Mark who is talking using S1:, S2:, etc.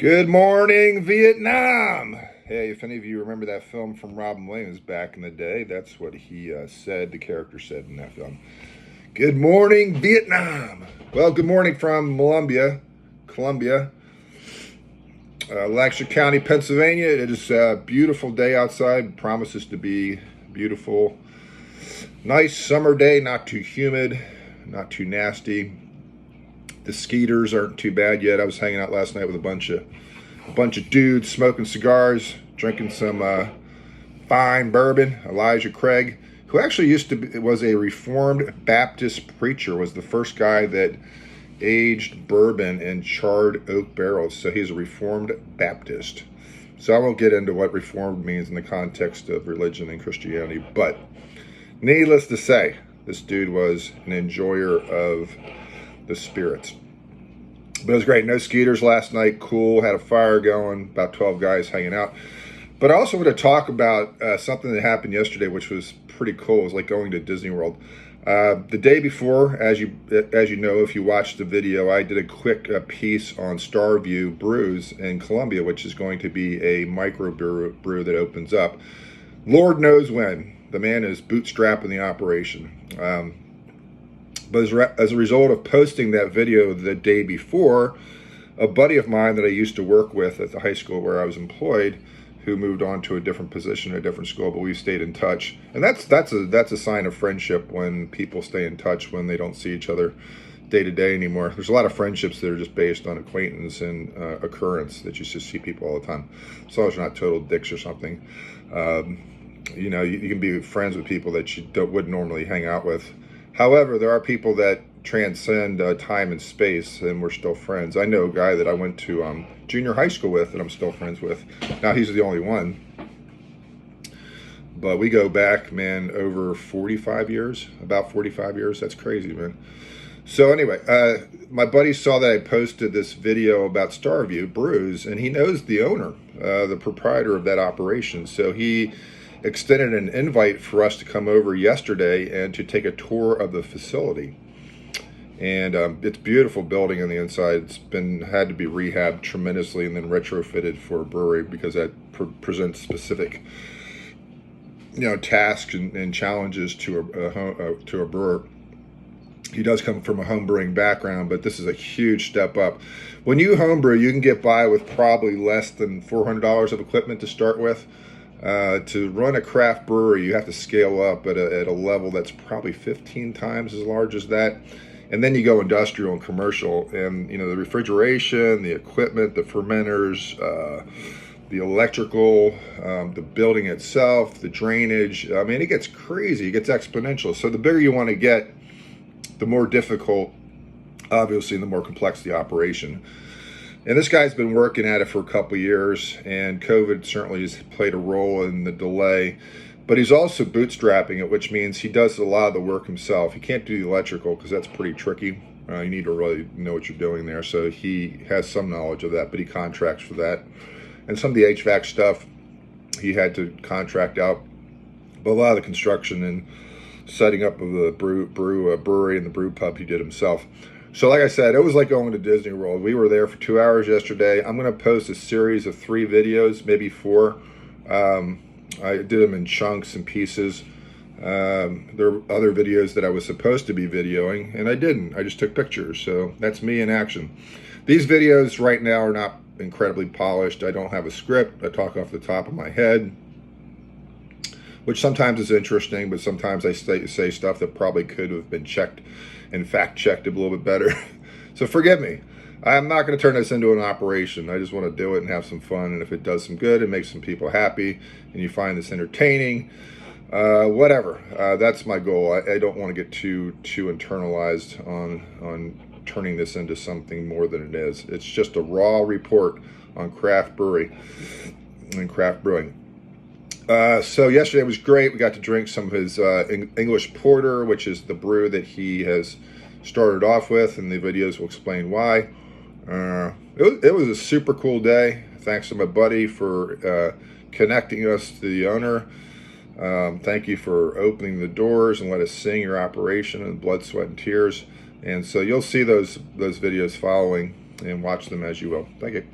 S1: Good morning, Vietnam. Hey, if any of you remember that film from Robin Williams back in the day, that's what he said, the character said in that film. Good morning, Vietnam. Well, good morning from Columbia, Lancaster County, Pennsylvania. It is a beautiful day outside. Promises to be beautiful. Nice summer day, not too humid, not too nasty. The skeeters aren't too bad yet. I was hanging out last night with a bunch of dudes smoking cigars, drinking some fine bourbon. Elijah Craig, who actually was a Reformed Baptist preacher, was the first guy that aged bourbon in charred oak barrels. So he's a Reformed Baptist. So I won't get into what Reformed means in the context of religion and Christianity, but needless to say, this dude was an enjoyer of the spirits. But it was great. No skeeters last night. Cool. Had a fire going. About 12 guys hanging out. But I also want to talk about something that happened yesterday, which was pretty cool. It was like going to Disney World. The day before, as you know, if you watched the video, I did a quick piece on Starview Brews in Columbia, which is going to be a micro brew that opens up. Lord knows when. The man is bootstrapping the operation. But as a result of posting that video the day before, a buddy of mine that I used to work with at the high school where I was employed, who moved on to a different position at a different school, but we stayed in touch. And that's a sign of friendship, when people stay in touch when they don't see each other day to day anymore. There's a lot of friendships that are just based on acquaintance and occurrence, that you just see people all the time. As long as you're not total dicks or something. You can be friends with people that you wouldn't normally hang out with. However, there are people that transcend time and space, and we're still friends. I know a guy that I went to junior high school with, and I'm still friends with. Now, he's the only one. But we go back, man, over 45 years, about 45 years. That's crazy, man. So anyway, my buddy saw that I posted this video about Starview Brews, and he knows the owner, the proprietor of that operation. So he extended an invite for us to come over yesterday and to take a tour of the facility. And it's a beautiful building on the inside. It's had to be rehabbed tremendously and then retrofitted for a brewery, because that presents specific tasks and challenges to a brewer. He does come from a home brewing background, but this is a huge step up. When you homebrew, you can get by with probably less than $400 of equipment to start with. To run a craft brewery, you have to scale up at a level that's probably 15 times as large as that. And then you go industrial and commercial, and the refrigeration, the equipment, the fermenters, the electrical, the building itself, the drainage. I mean, it gets crazy. It gets exponential. So the bigger you want to get, the more difficult, obviously, the more complex the operation. And this guy's been working at it for a couple of years, and COVID certainly has played a role in the delay. But he's also bootstrapping it, which means he does a lot of the work himself. He can't do the electrical because that's pretty tricky. You need to really know what you're doing there. So he has some knowledge of that, but he contracts for that. And some of the HVAC stuff he had to contract out. But a lot of the construction and setting up of the brewery and the brew pub he did himself. So like I said, it was like going to Disney World. We were there for 2 hours yesterday. I'm going to post a series of 3 videos, maybe 4. I did them in chunks and pieces. There are other videos that I was supposed to be videoing, and I didn't. I just took pictures. So that's me in action. These videos right now are not incredibly polished. I don't have a script. I talk off the top of my head, which sometimes is interesting, but sometimes I say stuff that probably could have been checked and fact-checked a little bit better. So forgive me. I'm not going to turn this into an operation. I just want to do it and have some fun. And if it does some good and makes some people happy, and you find this entertaining, whatever. That's my goal. I don't want to get too internalized on turning this into something more than it is. It's just a raw report on craft brewery and craft brewing. So yesterday was great. We got to drink some of his English Porter, which is the brew that he has started off with, and the videos will explain why. It was a super cool day. Thanks to my buddy for connecting us to the owner. Thank you for opening the doors and let us sing your operation in blood, sweat, and tears. And so you'll see those videos following, and watch them as you will. Thank you.